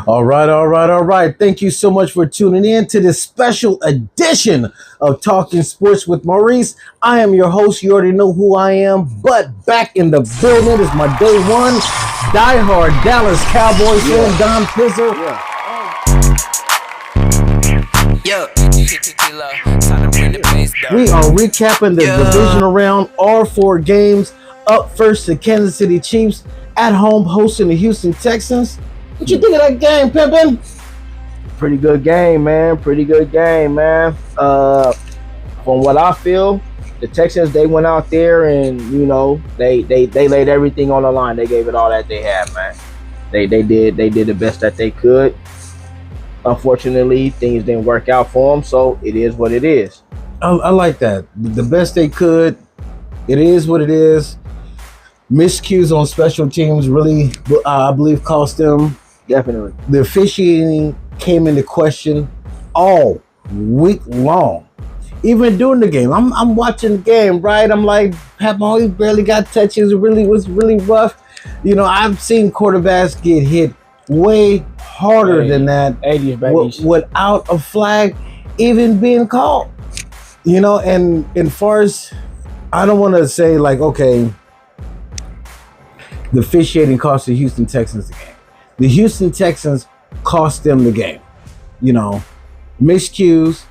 All right. Thank you so much for tuning in to this special edition of Talking Sports with Maurice. I am your host. You already know who I am, but back in the building is my day one diehard Dallas Cowboys fan, Don Pizzle. We are recapping the divisional round, all four games. Up first, the Kansas City Chiefs at home hosting the Houston Texans. What you think of that game, Pimpin? Pretty good game, man. From what I feel, the Texans, they went out there and, they laid everything on the line. They gave it all that they had, man. They did the best that they could. Unfortunately, things didn't work out for them, so it is what it is. I like that. The best they could. It is what it is. Miscues on special teams really, I believe, cost them. Definitely. The officiating came into question all week long. Even during the game. I'm watching the game, right? I'm like, Pat Mahomes barely got touches. It was really rough. I've seen quarterbacks get hit way harder than that 80s babies. Without a flag even being called. And far as, I don't want to say like, okay, the officiating cost the Houston Texans the game. The Houston Texans cost them the game. Miscues,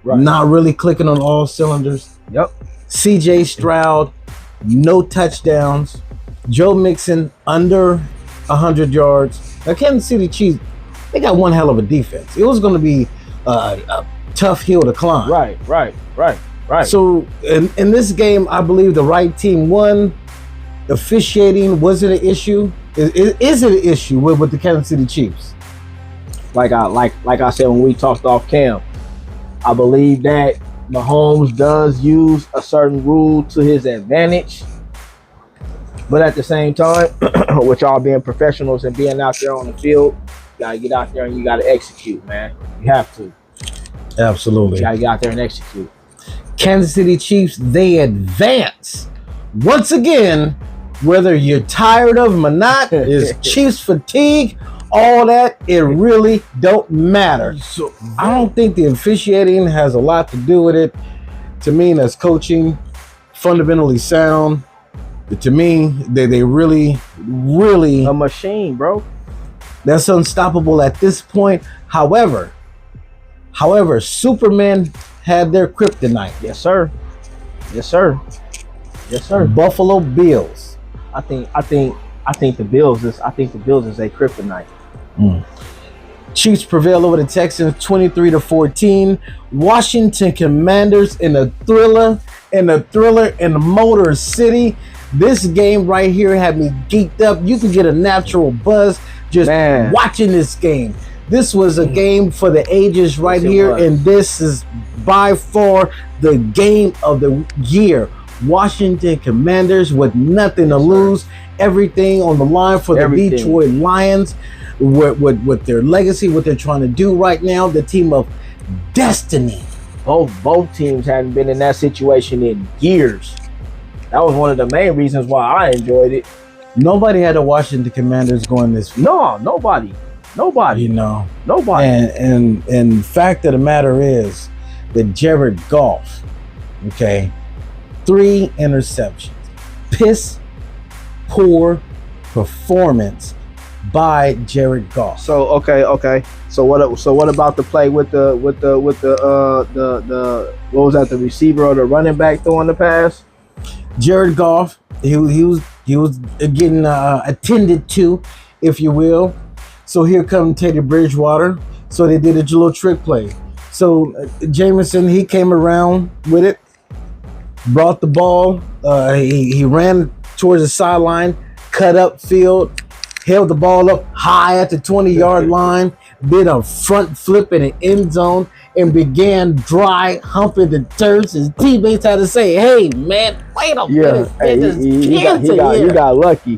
right. Not really clicking on all cylinders. Yep. CJ Stroud, no touchdowns. Joe Mixon, under 100 yards. Now, Kansas City Chiefs, they got one hell of a defense. It was going to be a tough hill to climb. Right. So, in this game, I believe the right team won. Officiating wasn't an issue. Is it an issue with the Kansas City Chiefs? Like I said when we talked off cam, I believe that Mahomes does use a certain rule to his advantage. But at the same time, with y'all being professionals and being out there on the field, you gotta get out there and you gotta execute, man. You have to. Absolutely. You gotta get out there and execute. Kansas City Chiefs, they advance. Once again, whether you're tired of them or not, is Chiefs fatigue, all that, it really don't matter. So I don't think the officiating has a lot to do with it. To me, that's coaching, fundamentally sound. To me, they really a machine, bro. That's unstoppable at this point. However, Superman had their kryptonite. Yes, sir. Buffalo Bills. I think the Bills is a kryptonite. Chiefs prevail over the Texans 23-14. Washington Commanders in a thriller in Motor City. This game right here had me geeked up. You can get a natural buzz just watching this game. This was a game for the ages right here, and this is by far the game of the year. Washington Commanders with nothing to lose, everything on the line for the Detroit Lions with their legacy, what they're trying to do right now, the team of destiny. Both teams hadn't been in that situation in years. That was one of the main reasons why I enjoyed it. Nobody had the Washington Commanders going this week. No, nobody. Nobody. And fact of the matter is that Jared Goff, 3 interceptions. Piss poor performance by Jared Goff. So okay. So what about the play with the what was that, the receiver or the running back throwing the pass? Jared Goff, he was getting attended to, if you will. So here comes Teddy Bridgewater. So they did a little trick play. So Jameson, he came around with it, brought the ball. He ran towards the sideline, cut up field, held the ball up high at the 20-yard line, did a front flip in the end zone, and began dry humping the turf. His teammates had to say, "Hey, man, wait a minute. He got lucky.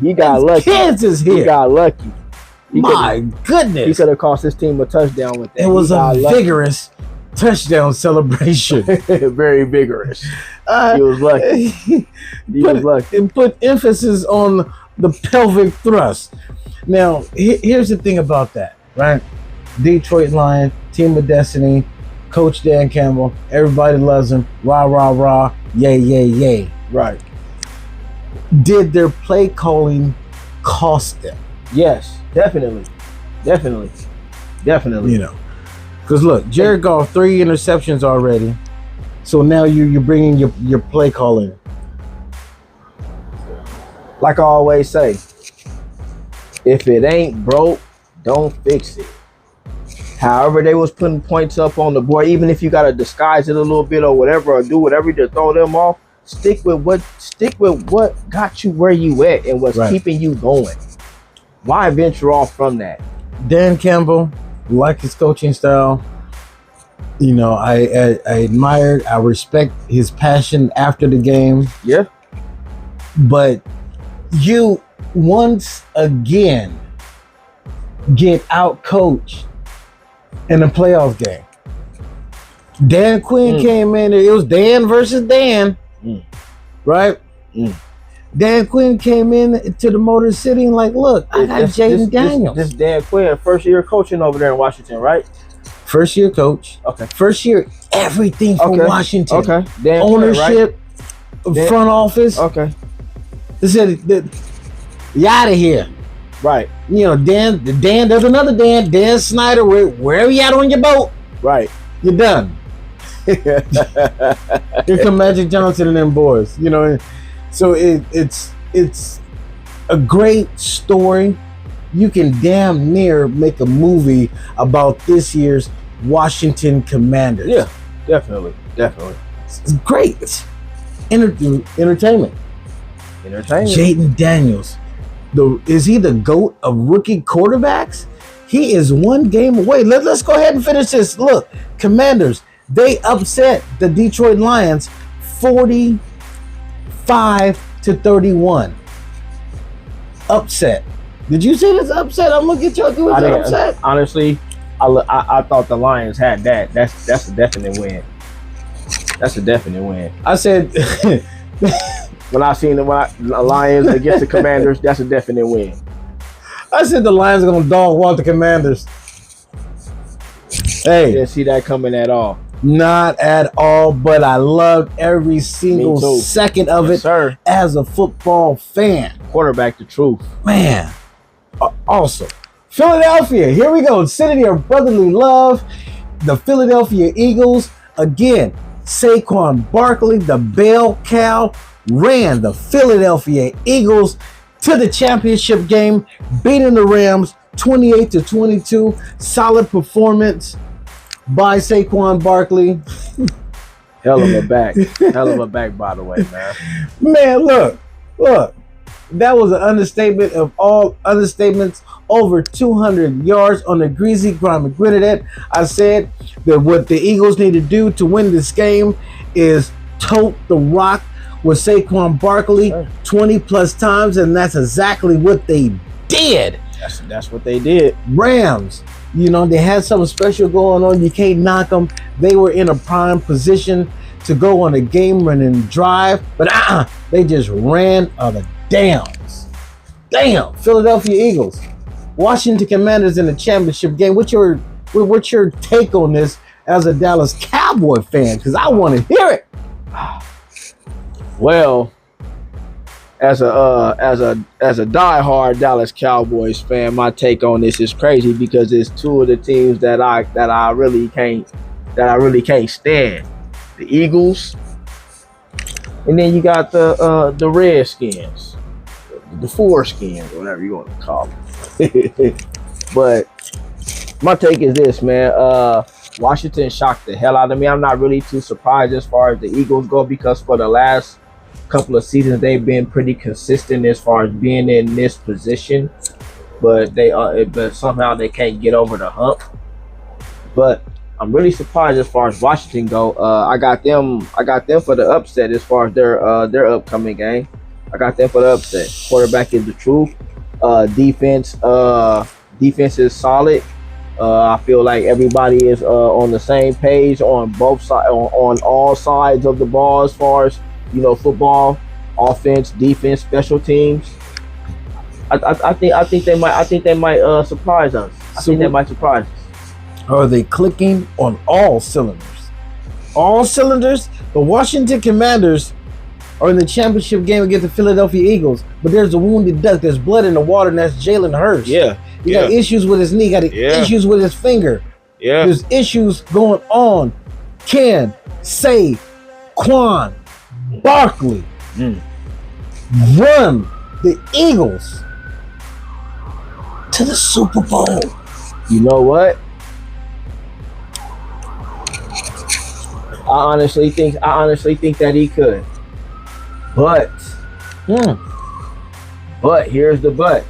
Kansas here. He got lucky. My goodness. He could have cost his team a touchdown with that. It was a vigorous touchdown celebration. Very vigorous. He was lucky. And put emphasis on the pelvic thrust. Now, here's the thing about that. right? Detroit Lion, team of destiny, Coach Dan Campbell. Everybody loves him. Rah, rah, rah. Yay, yay, yay. Right. Did their play calling cost them? Yes, definitely. Definitely. Definitely. You know, because look, Jared Goff, 3 interceptions already. So now you're bringing your play calling. Like I always say, if it ain't broke, don't fix it. However, they was putting points up on the board, even if you gotta disguise it a little bit or whatever, or do whatever to throw them off. Stick with what got you where you at and what's keeping you going. Why venture off from that? Dan Campbell, like his coaching style. You know, I admire, I respect his passion after the game. Yeah. But you once again get out coached in a playoff game. Dan Quinn came in. It was Dan versus Dan, right? Dan Quinn came in to the Motor City and like, look, I got Jaden Daniels. This Dan Quinn, first year coaching over there in Washington, right? First year coach. Okay. First year, everything for Washington. Okay. Dan ownership, Quinn, right? front office. Okay. They said, you out of here. Right. You know, Dan, there's another Dan Snyder, wherever you at on your boat. Right. You're done. Here come Magic Johnson and them boys. You know, so it's a great story. You can damn near make a movie about this year's Washington Commanders. Yeah, definitely. It's great. It's entertainment. Jaden Daniels. Is he the GOAT of rookie quarterbacks? He is one game away. Let's go ahead and finish this. Look, Commanders, they upset the Detroit Lions 45-31. Upset. Did you say this upset? I'm looking at you. It was upset. Honestly, I thought the Lions had that. That's a definite win. That's a definite win. I said when I seen the Lions against the Commanders, that's a definite win. I said the Lions are gonna dog walk the Commanders. Hey, didn't see that coming at all. Not at all, but I loved every single second of it sir. As a football fan. Quarterback the truth. Man, awesome. Philadelphia, here we go. City of brotherly love. The Philadelphia Eagles, again, Saquon Barkley, the bell cow, ran the Philadelphia Eagles to the championship game, beating the Rams 28-22. Solid performance by Saquon Barkley. Hell of a back. Hell of a back, by the way, man. Man, look. That was an understatement of all understatements. Over 200 yards on the greasy, grimy Grenadette. I said that what the Eagles need to do to win this game is tote the rock with Saquon Barkley 20 plus times, and that's exactly what they did. That's what they did. Rams, you know, they had something special going on. You can't knock them. They were in a prime position to go on a game-winning drive, but they just ran out of downs. Damn, Philadelphia Eagles, Washington Commanders in the championship game. What's your take on this as a Dallas Cowboy fan? Because I want to hear it. Well, as a diehard Dallas Cowboys fan, my take on this is crazy because it's two of the teams that I really can't stand. The Eagles, and then you got the Redskins, the Foreskins, whatever you want to call them. But my take is this, man. Washington shocked the hell out of me. I'm not really too surprised as far as the Eagles go because for the last couple of seasons they've been pretty consistent as far as being in this position, but but somehow they can't get over the hump. But I'm really surprised as far as Washington go. I got them for the upset as far as their upcoming game. I got them for the upset. Quarterback is the truth. Defense is solid. I feel like everybody is on the same page on both sides, on all sides of the ball as far as, you know, football, offense, defense, special teams. I think they might surprise us. I think that might surprise us. Are they clicking on all cylinders? All cylinders? The Washington Commanders are in the championship game against the Philadelphia Eagles, but there's a wounded duck. There's blood in the water, and that's Jalen Hurts. Yeah. He got issues with his knee, got issues with his finger. Yeah. There's issues going on. Can Saquon Barkley run the Eagles to the Super Bowl? You know what? I honestly think that he could. But here's the but.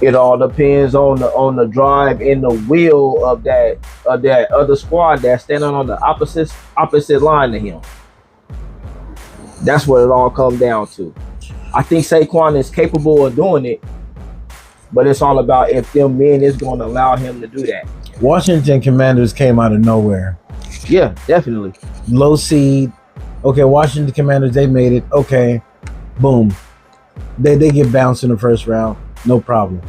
It all depends on the drive and the will of that other squad that's standing on the opposite line to him. That's what it all comes down to. I think Saquon is capable of doing it, but it's all about if them men is going to allow him to do that. Washington Commanders came out of nowhere. Yeah, definitely. Low seed. Okay, Washington Commanders, they made it. Okay, boom. They get bounced in the first round. No problem.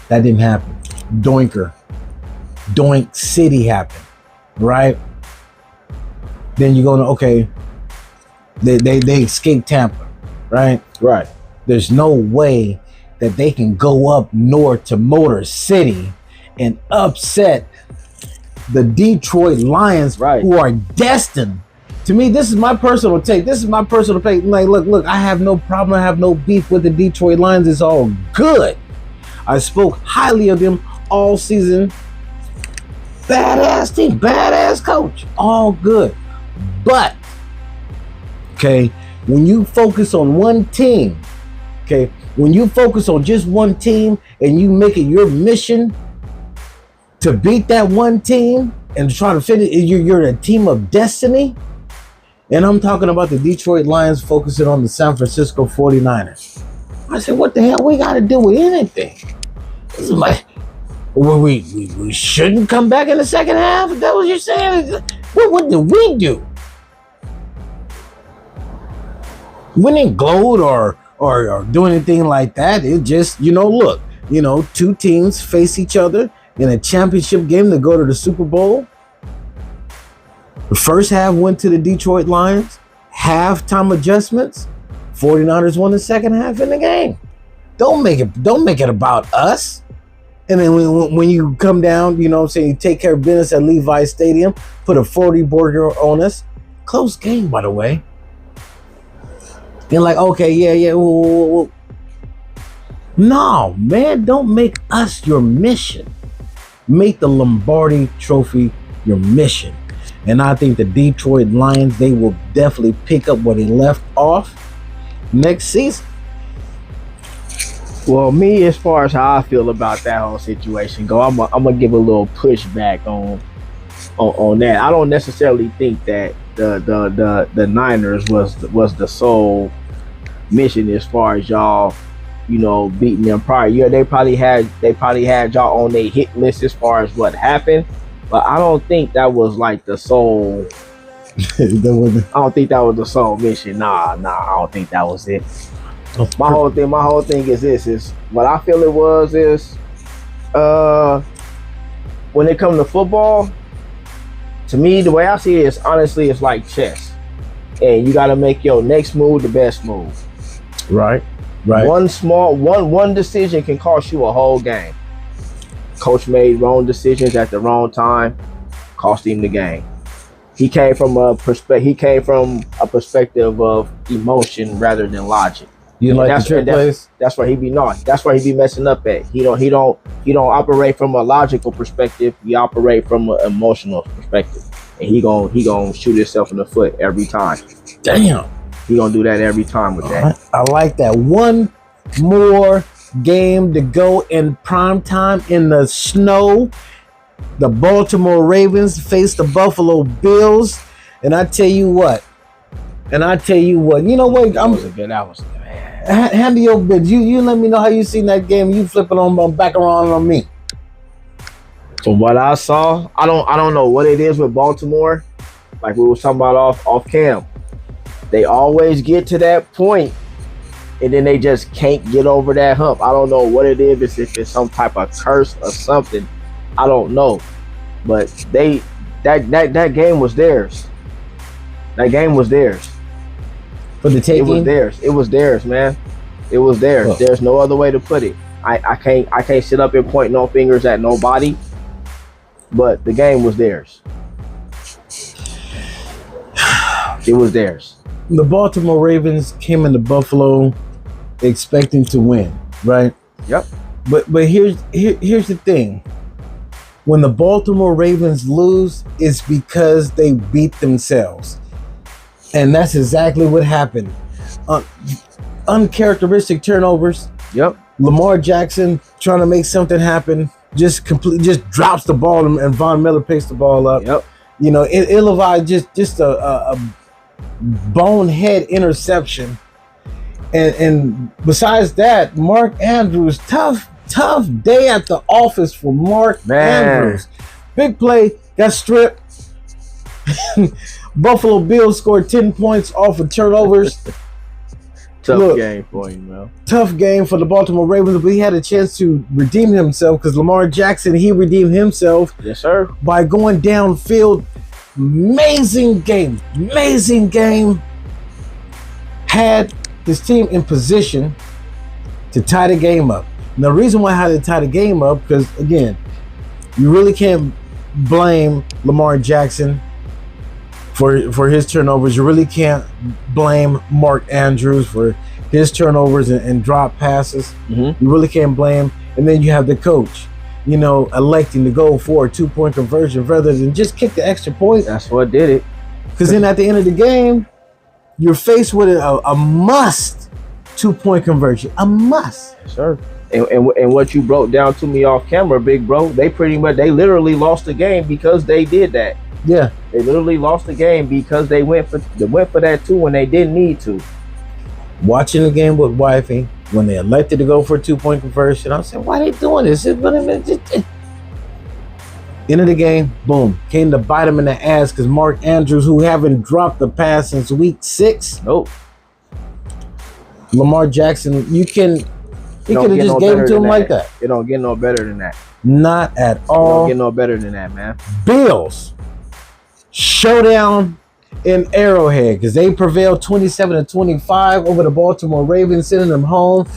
That didn't happen. Doink City happened, right? Then you're going to, okay, they escaped Tampa, right? Right. There's no way that they can go up north to Motor City and upset the Detroit Lions, right, who are destined. To me, this is my personal take. Like, look, I have no problem. I have no beef with the Detroit Lions. It's all good. I spoke highly of them all season. Badass team, badass coach, all good. But, okay, when you focus on one team, okay, when you focus on just one team and you make it your mission to beat that one team and try to finish, you're a team of destiny. And I'm talking about the Detroit Lions focusing on the San Francisco 49ers. I said, what the hell we got to do with anything? This is like, we shouldn't come back in the second half? Is that what you're saying? What did we do? We didn't gloat or do anything like that. It just, look, two teams face each other in a championship game to go to the Super Bowl. The first half went to the Detroit Lions. Halftime adjustments. 49ers won the second half in the game. Don't make it about us. And then when you come down, you take care of business at Levi's Stadium, put a 40 burger on us. Close game, by the way. You're like, okay, yeah. Whoa. No, man, don't make us your mission. Make the Lombardi Trophy your mission. And I think the Detroit Lions, they will definitely pick up where they left off next season. Well, me, as far as how I feel about that whole situation go, I'm gonna give a little pushback on that. I don't necessarily think that the Niners was the sole mission as far as y'all, beating them prior. Yeah, they probably had y'all on their hit list as far as what happened. But I don't think that was like the sole. I don't think that was the sole mission. Nah, I don't think that was it. My whole thing is this: is what I feel it was is, when it comes to football, to me, the way I see it is honestly, it's like chess, and you got to make your next move the best move. Right. One decision can cost you a whole game. Coach made wrong decisions at the wrong time, cost him the game. He came from a perspective of emotion rather than logic. That's where he be That's where he be messing up at. He don't operate from a logical perspective. He operate from an emotional perspective, and he gonna shoot himself in the foot every time. Damn, he gonna do that every time with that. I like that. One more game to go in prime time in the snow. The Baltimore Ravens face the Buffalo Bills, and I tell you what. You know what? That was man. Hand me your bid. You let me know how you seen that game. You flipping on back around on me. From what I saw, I don't know what it is with Baltimore. Like we were talking about off cam, they always get to that point and then they just can't get over that hump. I don't know what it is. If it's some type of curse or something, I don't know. But that game was theirs. That game was theirs. For the taking? It was theirs. It was theirs, man. It was theirs. Oh. There's no other way to put it. I can't sit up and point no fingers at nobody. But the game was theirs. It was theirs. The Baltimore Ravens came into Buffalo expecting to win, right? Yep. But here's the thing. When the Baltimore Ravens lose, it's because they beat themselves. And that's exactly what happened. Uncharacteristic turnovers. Yep. Lamar Jackson trying to make something happen, just drops the ball and Von Miller picks the ball up. Yep. You know, ill-advised, just a bonehead interception. And besides that, Mark Andrews, tough day at the office for Mark Andrews. Big play, got stripped. Buffalo Bills scored 10 points off of turnovers. Tough game for him, man. Tough game for the Baltimore Ravens, but he had a chance to redeem himself because Lamar Jackson, he redeemed himself. Yes, sir. By going downfield. Amazing game. Had his team in position to tie the game up. And the reason why I had to tie the game up, because again, you really can't blame Lamar Jackson for his turnovers. You really can't blame Mark Andrews for his turnovers and drop passes. Mm-hmm. You really can't blame. And then you have the coach, you know, electing to go for a 2-point conversion rather than just kick the extra point. That's what did it. Because then at the end of the game, you're faced with a must 2-point conversion. A must. Yes, sir. And what you broke down to me off camera, big bro, they literally lost the game because they did that. Yeah. They literally lost the game because they went for that 2 when they didn't need to. Watching the game with wifey, when they elected to go for a 2-point conversion, I said, why are they doing this? End of the game, boom, came to bite him in the ass because Mark Andrews, who haven't dropped the pass since week 6. Nope. Lamar Jackson, he could have just gave it to him like that. It don't get no better than that. Not at all. It don't get no better than that, man. Bills showdown in Arrowhead because they prevailed 27-25 over the Baltimore Ravens, sending them home.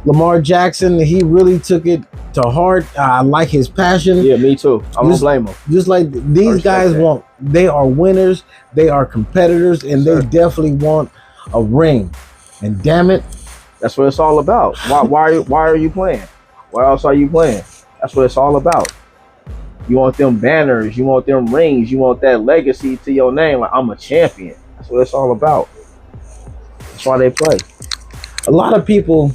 Lamar Jackson, he really took it to heart. I like his passion. Yeah, me too. I don't blame him. Just like these guys they are winners, they are competitors, and they definitely want a ring. And damn it, that's what it's all about. Why are you playing? Why else are you playing? That's what it's all about. You want them banners, you want them rings, you want that legacy to your name. Like, I'm a champion. That's what it's all about. That's why they play. A lot of people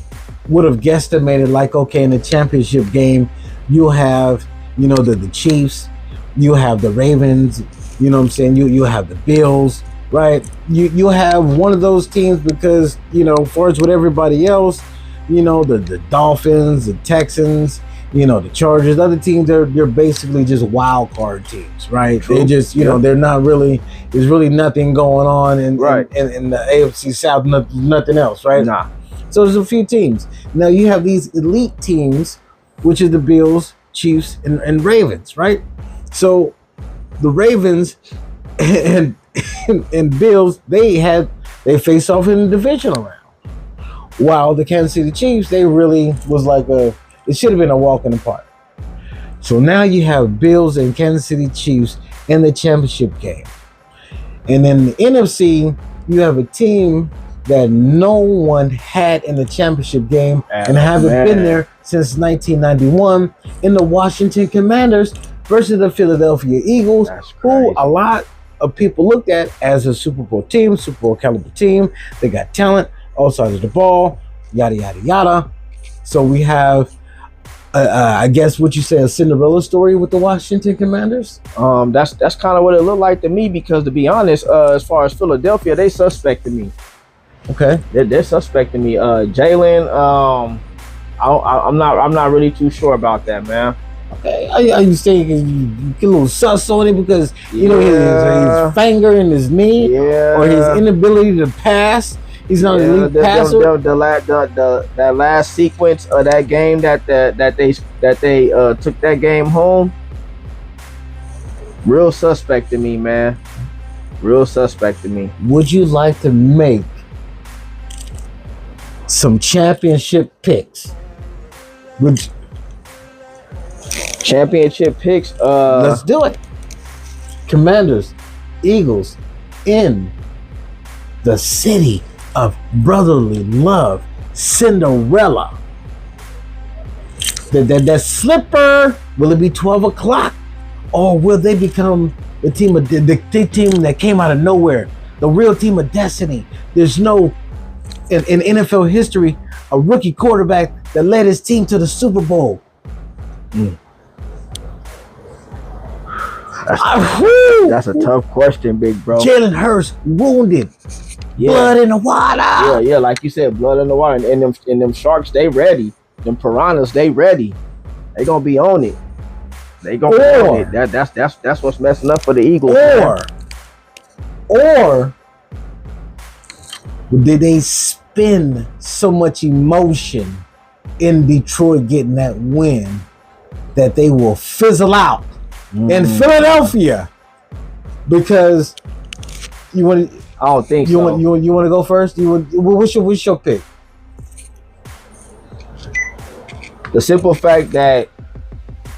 would have guesstimated, like, okay, in the championship game, you'll have, you know, the Chiefs, you have the Ravens, you know what I'm saying? You have the Bills, right? You have one of those teams because, you know, for as with everybody else, you know, the Dolphins, the Texans, you know, the Chargers, other teams, they're basically just wild card teams, right? True. They just, you know, they're not really, there's really nothing going on in the AFC South, nothing else, right? Nah. So there's a few teams. Now you have these elite teams, which is the Bills, Chiefs, and Ravens, right? So the Ravens and Bills, they face off in the divisional round. While the Kansas City Chiefs, they really was like it should have been a walk in the park. So now you have Bills and Kansas City Chiefs in the championship game. And in the NFC, you have a team that no one had in the championship game and haven't been there since 1991 in the Washington Commanders versus the Philadelphia Eagles, who a lot of people looked at as a Super Bowl team, Super Bowl caliber team. They got talent, all sides of the ball, yada, yada, yada. So we have, I guess what you say, a Cinderella story with the Washington Commanders? That's kind of what it looked like to me because, to be honest, as far as Philadelphia, they suspected me. Okay. They're suspecting me. Jalen, I'm not really too sure about that, man. Okay. Are you saying you get a little sus on it because, you know, his finger and his knee or his inability to pass? He's not an elite passer. That last sequence of that game that they took that game home. Real suspect to me, man. Real suspect to me. Would you like to make some championship picks? Championship picks. Let's do it. Commanders, Eagles, in the city of brotherly love, Cinderella. That slipper, will it be 12 o'clock? Or will they become the team that came out of nowhere? The real team of destiny. There's no, in NFL history, a rookie quarterback that led his team to the Super Bowl. That's a tough question, big bro. Jalen Hurts wounded. Yeah. Blood in the water. Yeah, like you said, blood in the water. And them sharks, they ready. Them piranhas, they ready. They gonna be on it. They gonna be on it. That's what's messing up for the Eagles. Or did they spend so much emotion in Detroit getting that win that they will fizzle out in Philadelphia? Because you want. I don't think so. You want to go first? What's your pick? The simple fact that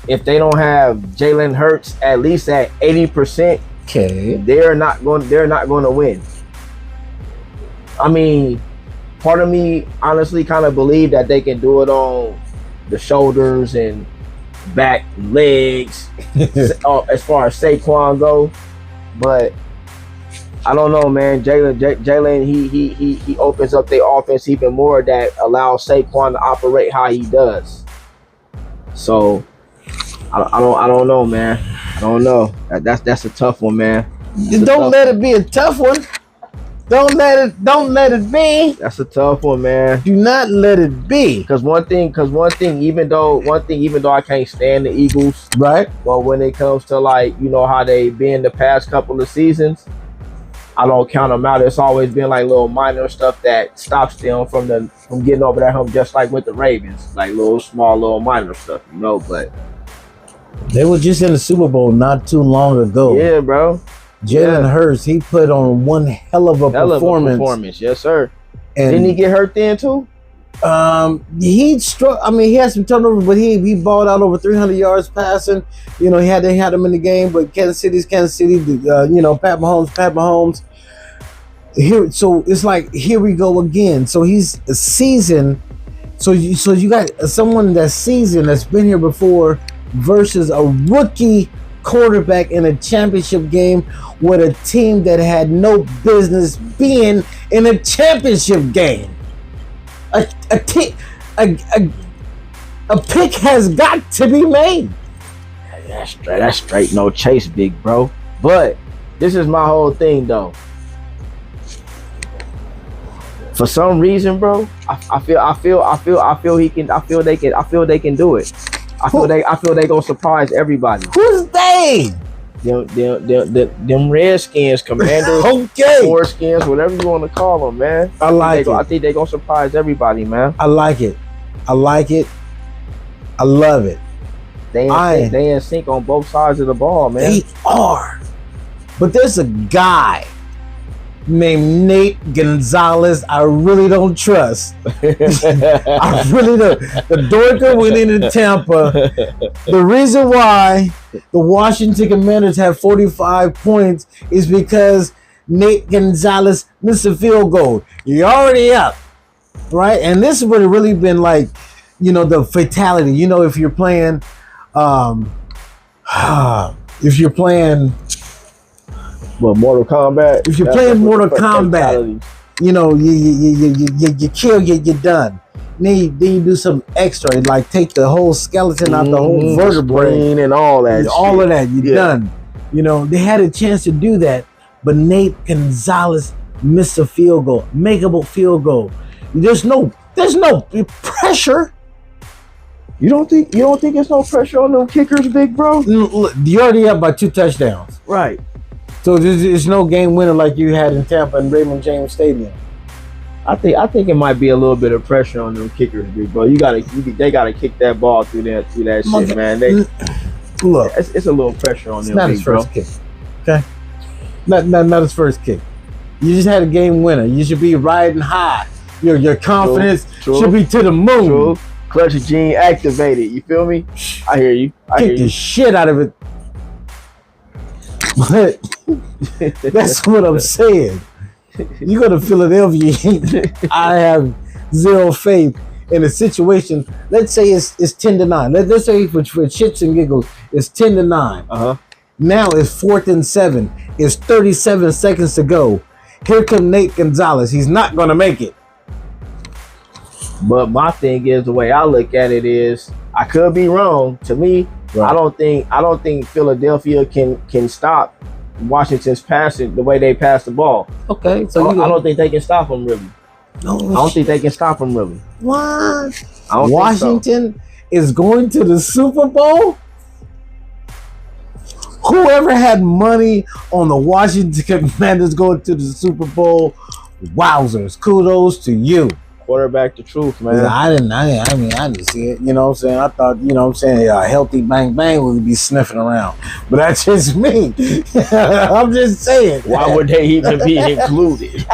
if they don't have Jalen Hurts at least at 80%, they're not going to win. I mean, part of me honestly kind of believe that they can do it on the shoulders and back and legs as far as Saquon go, but I don't know, man. Jalen, he opens up their offense even more, that allows Saquon to operate how he does. So I don't know, man. I don't know. That's a tough one, man. Don't let it be a tough one. Don't let it be. That's a tough one, man. Do not let it be. Because one thing, even though I can't stand the Eagles, right? But when it comes to, like, you know how they been the past couple of seasons, I don't count them out. It's always been like little minor stuff that stops them from getting over that hump, just like with the Ravens, like little minor stuff, you know. But they were just in the Super Bowl not too long ago. Yeah, bro. Jalen Hurts, he put on one hell of a performance. Yes, sir. And didn't he get hurt then too? He struck. I mean, he had some turnovers, but he balled out over 300 yards passing. You know, they had him in the game, but Kansas City. Pat Mahomes. Here, so it's like, here we go again. So he's a seasoned. So you got someone that's seasoned, that's been here before, versus a rookie quarterback in a championship game with a team that had no business being in a championship game. A pick has got to be made. That's straight no chase, big bro. But this is my whole thing, though. For some reason, bro, I feel they can do it. I feel they gonna surprise everybody. Who's they? Them Redskins, Commanders, Foreskins, whatever you want to call them, man. I think they gonna surprise everybody, man. I like it. I love it. They in sync on both sides of the ball, man. They are. But there's a guy named Nate Gonzalez I really don't trust. I really don't. The Dorker went into Tampa. The reason why the Washington Commanders have 45 points is because Nate Gonzalez missed a field goal. You're already up, right? And this would have really been like, the fatality. If you're playing, Mortal Kombat. If you're playing Mortal Kombat, you kill, you're done. Then you do some extra, like take the whole skeleton out, the whole vertebrae, and all that. All of that, you're done. They had a chance to do that, but Nate Gonzalez missed a field goal, makeable field goal. There's no pressure. You don't think there's no pressure on them kickers, big bro? You're already up by 2 touchdowns. Right. So there's no game winner like you had in Tampa and Raymond James Stadium. I think it might be a little bit of pressure on them kickers, big bro. They gotta kick that ball through that shit, man. Look, It's a little pressure on it's them, not big his bro. first kick. Okay, not his first kick. You just had a game winner. You should be riding high. Your confidence True. should be to the moon. True. Clutch gene activated. You feel me? I hear you. Kick the shit out of it. But that's what I'm saying. You go to Philadelphia, I have zero faith in a situation. Let's say it's 10-9. Let's say for shits and giggles, it's 10-9. Now it's 4th and 7. It's 37 seconds to go. Here come Nate Gonzalez. He's not gonna make it. But my thing is, the way I look at it is, I could be wrong. To me, Right. I don't think Philadelphia can stop Washington's passing the way they pass the ball. Okay, so I don't think they can stop them really. No, I don't think they can stop them really. what? I don't Washington is going to the Super Bowl? Whoever had money on the Washington Commanders going to the Super Bowl, wowzers, kudos to you. Quarterback the truth, man. I didn't see it. You know what I'm saying? I thought, you know what I'm saying, a healthy bang bang would be sniffing around. But that's just me. I'm just saying. Why would they even be included?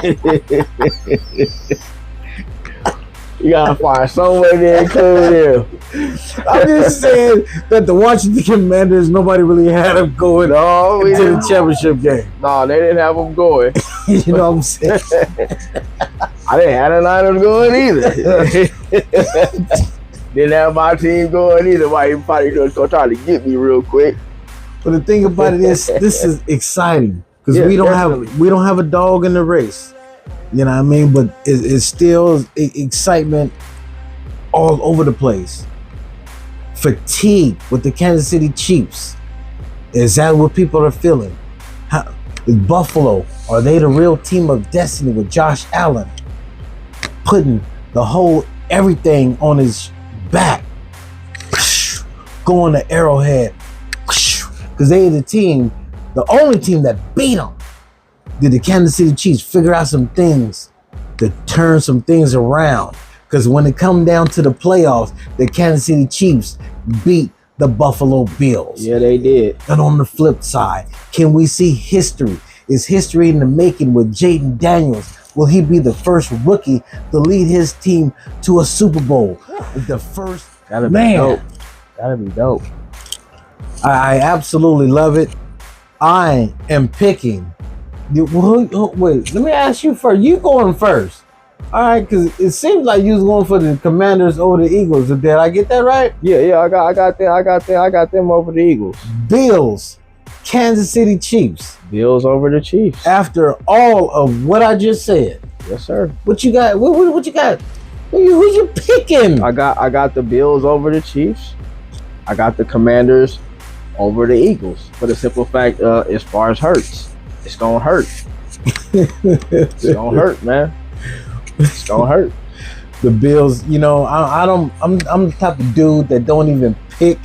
You gotta find some way to include him. I'm just saying that the Washington Commanders, nobody really had them going No, to the championship game. No, they didn't have them going. You know what I'm saying? I didn't have the Niners going either. Didn't have my team going either. Why you probably just gonna try to get me real quick? But the thing about it is, this is exciting because Yeah, we don't definitely. have a dog in the race. You know what I mean? But it's still excitement all over the place. Fatigue with the Kansas City Chiefs. Is that what people are feeling? Is Buffalo, are they the real team of destiny with Josh Allen putting the whole everything on his back, going to Arrowhead, because they are the only team that beat them. Did the Kansas City Chiefs figure out some things to turn some things around? Because when it come down to the playoffs, the Kansas City Chiefs beat the Buffalo Bills. Yeah, they did. And on the flip side, can we see history? Is history in the making with Jaden Daniels? Will he be the first rookie to lead his team to a Super Bowl? The first That'd be man. dope. That'd be dope. I absolutely love it. I am picking. Wait, let me ask you first. You going first? All right, because it seems like you was going for the Commanders over the Eagles. Did I get that right? Yeah, I got them over the Eagles. Bills, Kansas City Chiefs. Bills over the Chiefs. After all of what I just said, Yes, sir. what you got? What you got? Who you picking? I got the Bills over the Chiefs. I got the Commanders over the Eagles. For the simple fact, as far as hurts, it's gonna hurt. It's gonna hurt, man. It's gonna hurt. The Bills, you know, I'm the type of dude that don't even pick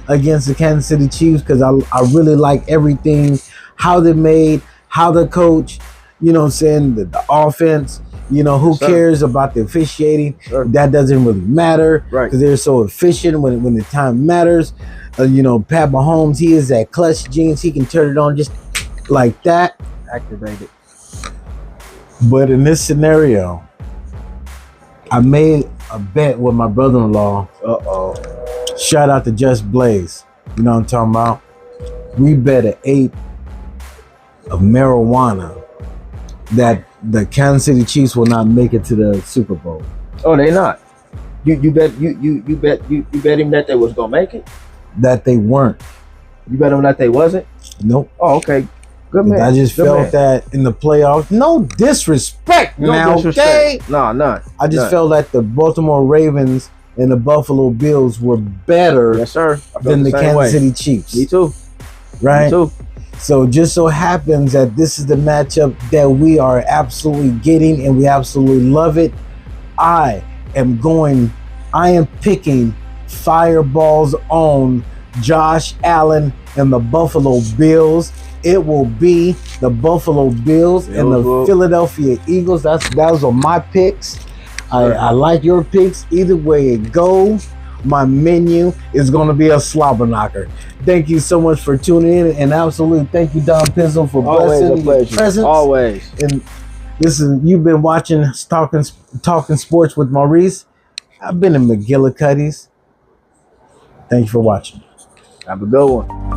against the Kansas City Chiefs because I really like everything, how they're made, how they're coached, you know what I'm saying, the offense, you know, who cares about the officiating? Sure. That doesn't really matter Right. because they're so efficient when the time matters. You know, Pat Mahomes, he is that clutch genes. He can turn it on just like that. Activated. But in this scenario, I made a bet with my brother-in-law. Shout out to Just Blaze. You know what I'm talking about? We bet an 8 of marijuana that the Kansas City Chiefs will not make it to the Super Bowl. Oh, they not. You bet him that they was gonna make it. That they weren't. You bet him that they wasn't. Nope. Oh, okay. Good man. I just Good felt man. that in the playoffs. No disrespect No now, disrespect. okay? No, none. I just None. felt that the Baltimore Ravens and the Buffalo Bills were better Yes, sir. I felt than the same Kansas way. City Chiefs. Me too. Right? Me too. So just so happens that this is the matchup that we are absolutely getting and we absolutely love it. I am picking Fireball's own Josh Allen and the Buffalo Bills. It will be the Buffalo Bills and the Philadelphia Eagles. Those are my picks. I like your picks. Either way it goes, my menu is going to be a slobber knocker. Thank you so much for tuning in, and absolutely thank you, Don Pizzle, for blessing your presence. Always. And you've been watching Talking Sports with Maurice. I've been in McGillicuddy's. Thank you for watching. Have a good one.